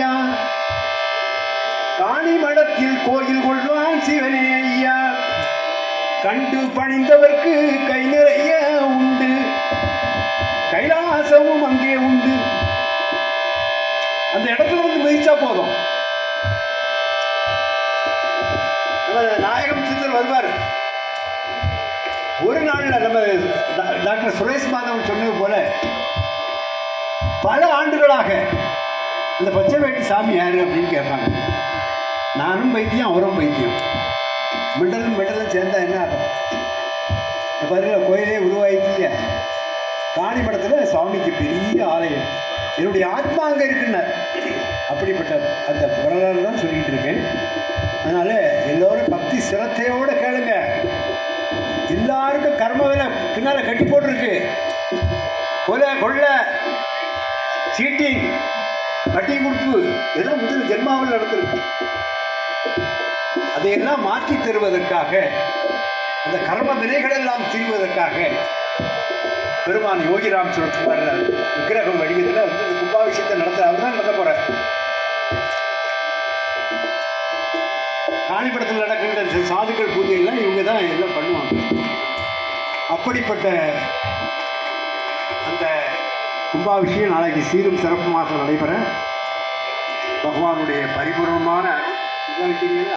ஐயா, காணிமடத்தில் கோயில் கொள்வான் சிவனே ஐயா, கண்டு பணிந்தவர்க்கு கை நிறைய உண்டு, கைலாசமும் அங்கே உண்டு. அந்த இடத்துல வந்து மிதிச்சா போதும். நாயகம் சித்தர் வருவார். ஒரு நாள்ல நம்ம டாக்டர் சுரேஷ் மாதவன் சொன்னது போல பல ஆண்டுகளாக இந்த பச்சை வேட்டி சாமி யாரு அப்படின்னு கேட்பாங்க. நானும் பைத்தியம், அவரும் பைத்தியம். மெண்டலும் சேர்ந்தா என்ன ஆகும்? பாருங்க, கோயிலே உருவாயிடுச்சு இல்லையா? காணிமடத்தில் சுவாமிக்கு பெரிய ஆலயம். என்னுடைய ஆத்மா அங்கே இருக்குன்னார். அப்படிப்பட்ட அந்த வரலாறு தான் சொல்லிக்கிட்டு இருக்கேன். அதனால எல்லோரும் பக்தி சிரத்தையோடு கேளுங்க. எல்லாருக்கும் கர்ம வேலை பின்னால் கட்டி போட்டிருக்கு. கொலை, கொள்ளை, சீட்டிங், வட்டி கொடுப்பு எல்லாம் முதல் ஜென்மாவில் நடந்திருக்கு. அதையெல்லாம் மாற்றி தருவதற்காக, அந்த கர்ம வினைகள் எல்லாம் தீர்வதற்காக பெருமான் யோகிராம் சொல்ற விக்கிரகம் வடிவத்தில் வந்து இந்த கும்பாபிஷேகத்தை அவர் தான் நடத்த போறார். காணிப்படத்தில் நடக்கின்ற சாதுக்கள் பூஜையெல்லாம் இவங்க தான் எல்லாம் பண்ணுவாங்க. அப்படிப்பட்ட அந்த கும்பாபிஷேகம் நாளைக்கு சீரும் சிறப்புமாக நடைபெற பகவானுடைய பரிபூர்ணமான